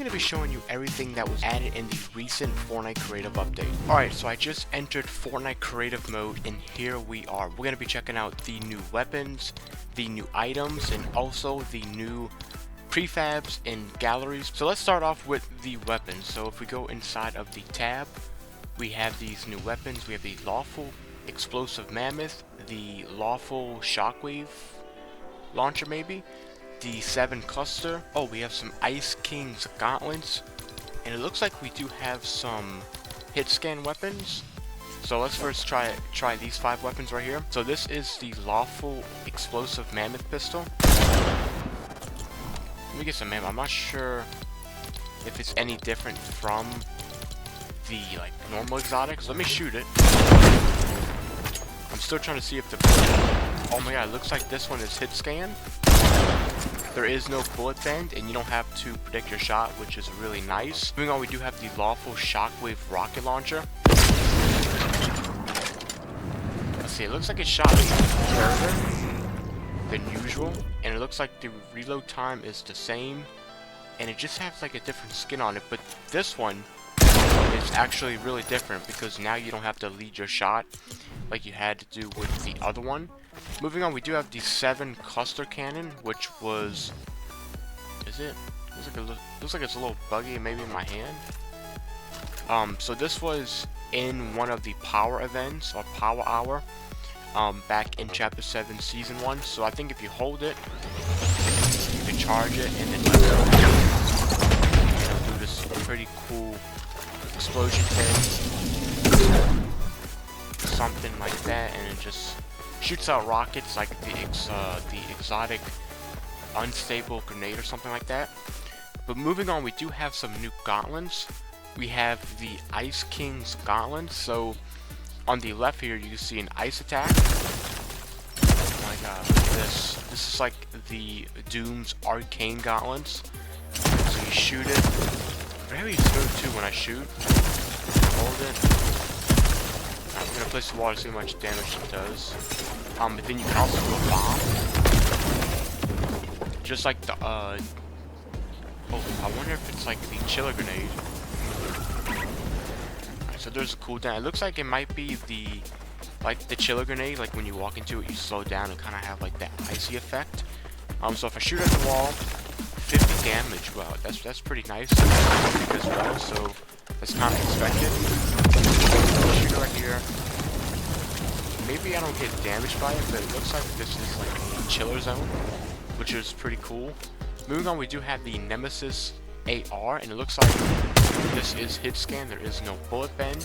going to be showing you everything that was added in the recent Fortnite Creative update. Alright, so I just entered Fortnite Creative mode, and here we are. We're going to be checking out the new weapons, the new items, and also the new prefabs and galleries. So let's start off with the weapons. So if we go inside of the tab, we have these new weapons. We have the Lawful Explosive Mammoth, the Lawful Shockwave Launcher maybe, the 7 Cluster. Oh, we have some Ice King's Gauntlets, and it looks like we do have some hit scan weapons. So let's first try these 5 weapons right here. So this is the Lawful Explosive Mammoth Pistol. Let me get some ammo. I'm not sure if it's any different from the normal exotics. Let me shoot it. I'm still trying to see if the oh my god, it looks like this one is hit scan. There is no bullet bend, and you don't have to predict your shot, which is really nice. Moving on, we do have the Lawful Shockwave Rocket Launcher. Let's see, it looks like it shot further than usual, and it looks like the reload time is the same, and it just has like a different skin on it. But this one is actually really different because now you don't have to lead your shot like you had to do with the other one. Moving on, we do have the 7 Cluster Cannon, which was, looks like it's a little buggy maybe in my hand. So this was in one of the power events or power hour back in chapter 7 season 1. So I think if you hold it, you can charge it and then let go. It'll do this pretty cool explosion thing, something like that, and it just shoots out rockets like the exotic unstable grenade or something like that. But moving on, we do have some new gauntlets. We have the Ice King's Gauntlets. So on the left here, you can see an ice attack. Oh my god, look at this. This is like the Doom's Arcane Gauntlets. So you shoot it. Very smooth too when I shoot. Hold it. I'm gonna place the wall to see how much damage it does. But then you can also do a bomb. Just like the oh, I wonder if it's like the chiller grenade. Alright, so there's a cooldown. It looks like it might be the chiller grenade, like when you walk into it you slow down and kinda have like that icy effect. So if I shoot at the wall, 50 damage. Wow, that's pretty nice as well, so that's kinda expected. Shoot it right here. Maybe I don't get damaged by it, but it looks like this is like a chiller zone, which is pretty cool. Moving on, we do have the Nemesis AR, and it looks like this is hit scan. There is no bullet bend.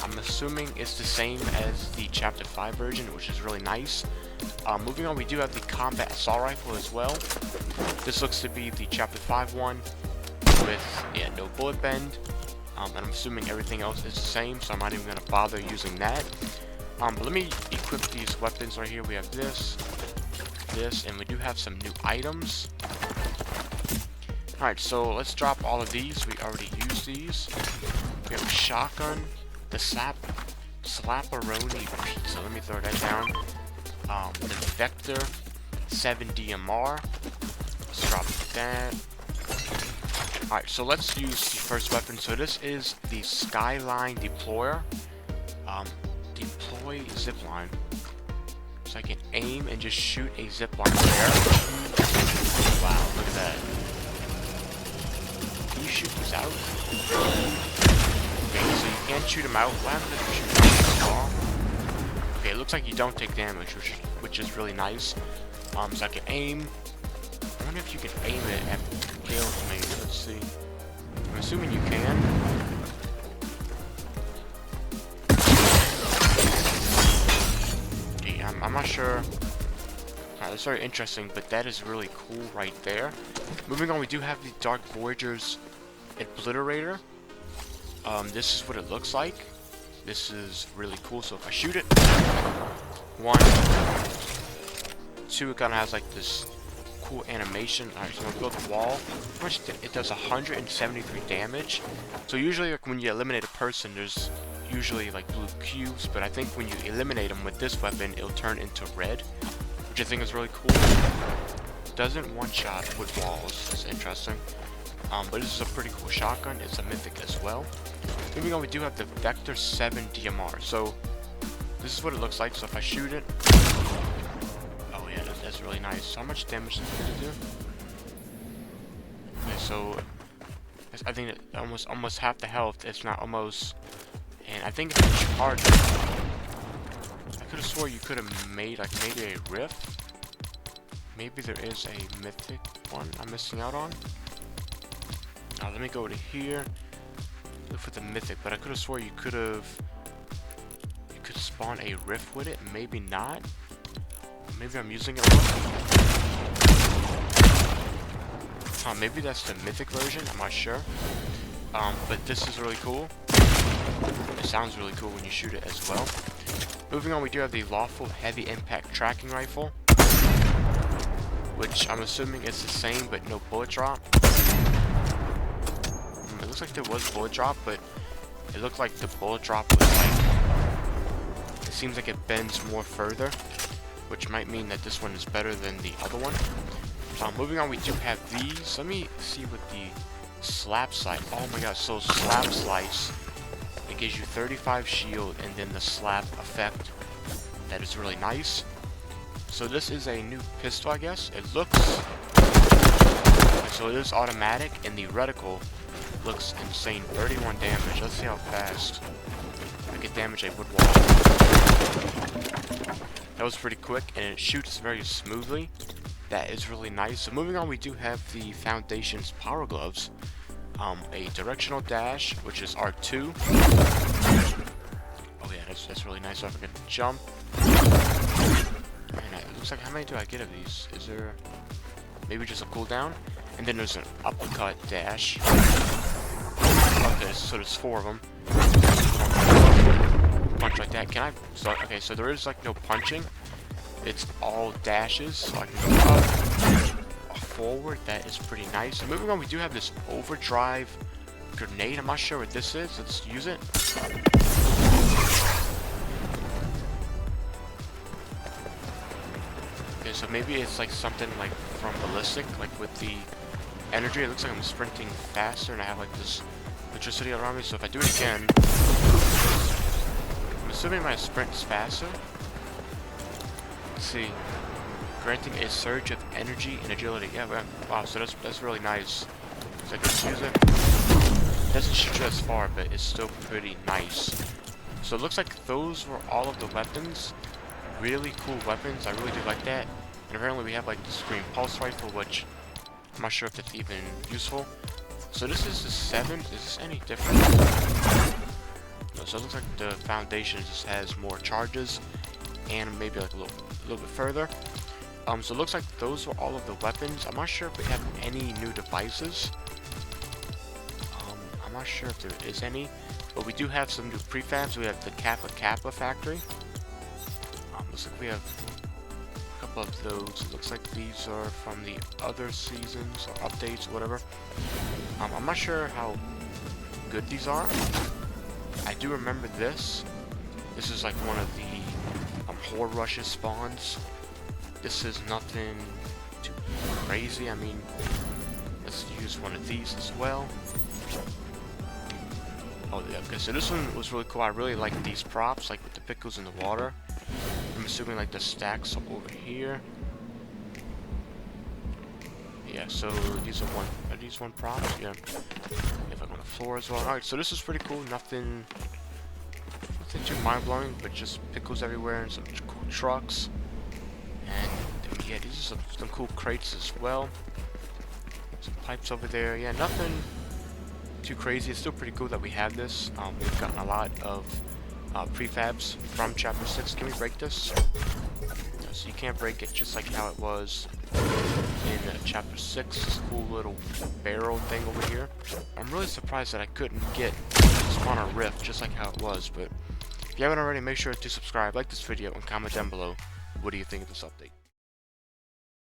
I'm assuming it's the same as the Chapter 5 version, which is really nice. Moving on, we do have the Combat Assault Rifle as well. This looks to be the Chapter 5 one with, yeah, no bullet bend. And I'm assuming everything else is the same, so I'm not even going to bother using that. But let me equip these weapons right here. We have this, and we do have some new items. Alright, so let's drop all of these. We already used these. We have a shotgun, the Slap-a-roni pizza. Let me throw that down. The Vector 7 DMR. Let's drop that. Alright, so let's use the first weapon. So this is the Skyline Deployer. Deploy zipline. So I can aim and just shoot a zipline there. Wow, look at that. Can you shoot these out? Okay, so you can't shoot them out. What happens if you shoot them at all? Okay, it looks like you don't take damage, which is really nice. So I can aim. I wonder if you can aim it at kills maybe. Let's see. I'm assuming you can. Okay, I'm not sure. Alright, that's very interesting, but that is really cool right there. Moving on, we do have the Dark Voyager's Obliterator. This is what it looks like. This is really cool. So if I shoot it, 1, 2, it kind of has like this cool animation. Alright, so I'm gonna build a wall. It does 173 damage. So usually, like when you eliminate a person, there's usually like blue cubes, but I think when you eliminate them with this weapon, it'll turn into red, which I think is really cool. Doesn't one-shot with walls. It's interesting. But this is a pretty cool shotgun. It's a mythic as well. Moving on, we do have the Vector 7 DMR. So this is what it looks like. So if I shoot it, oh yeah, that's really nice. How much damage does it do? Okay, so I think it almost half the health. It's not almost, and I think if it's hard, I could have swore you could have made like maybe a rift. Maybe there is a mythic one I'm missing out on. Now let me go to here. Look for the mythic, but I could have swore you could spawn a rift with it. Maybe not. Maybe I'm using it wrong. Maybe that's the mythic version. I'm not sure. But this is really cool. It sounds really cool when you shoot it as well. Moving on, we do have the Lawful Heavy Impact Tracking Rifle, which I'm assuming is the same, but no bullet drop. It looks like there was bullet drop, but it looked like the bullet drop was like, it seems like it bends more further, which might mean that this one is better than the other one. Moving on, we do have these. Let me see what the slap slice. Oh my god, so slap slice, it gives you 35 shield and then the slap effect. That is really nice. So this is a new pistol, I guess. It looks, so it is automatic, and the reticle looks insane. 31 damage. Let's see how fast I can damage a wood wall. That was pretty quick, and it shoots very smoothly. That is really nice. So moving on, we do have the Foundation's Power Gloves. A directional dash, which is R2. Oh yeah, that's really nice. So I forget to jump. And it looks like, how many do I get of these? Is there maybe just a cooldown? And then there's an uppercut dash. Okay, so there's 4 of them. Punch like that. Can I? So, okay, so there is like no punching. It's all dashes. So I can go up, forward. That is pretty nice. So moving on, we do have this overdrive grenade. I'm not sure what this is. Let's use it. Okay, so maybe it's like something like from ballistic, like with the energy. It looks like I'm sprinting faster, and I have like this electricity around me. So if I do it again, I'm assuming my sprint is faster. Let's see, granting a surge of energy and agility. Yeah, wow. So that's really nice. So I can just use it. It doesn't shoot you as far, but it's still pretty nice. So it looks like those were all of the weapons. Really cool weapons. I really do like that. And apparently we have like the Scream Pulse Rifle, which I'm not sure if that's even useful. So this is the 7. Is this any different? No, so it looks like the Foundation just has more charges and maybe like a little bit further. So it looks like those were all of the weapons. I'm not sure if we have any new devices. I'm not sure if there is any, but we do have some new prefabs. We have the Kappa factory. Looks like we have a couple of those. It looks like these are from the other seasons or updates or whatever. I'm not sure how good these are. I do remember this. This is like one of the Horde Rushes spawns. This is nothing too crazy. I mean, let's use one of these as well. Oh yeah, okay, so this one was really cool. I really like these props, like with the pickles in the water. I'm assuming like the stacks are over here. Yeah, so these are these one props? Yeah. If I'm on the floor as well. Alright, so this is pretty cool. Nothing too mind-blowing, but just pickles everywhere and some cool trucks. And yeah, these are some cool crates as well. Some pipes over there. Yeah, nothing too crazy. It's still pretty cool that we have this. We've gotten a lot of prefabs from Chapter 6. Can we break this? No, so you can't break it, just like how it was in Chapter 6. This cool little barrel thing over here. I'm really surprised that I couldn't get spawn a rift, just like how it was, but if you haven't already, make sure to subscribe, like this video, and comment down below what do you think of this update.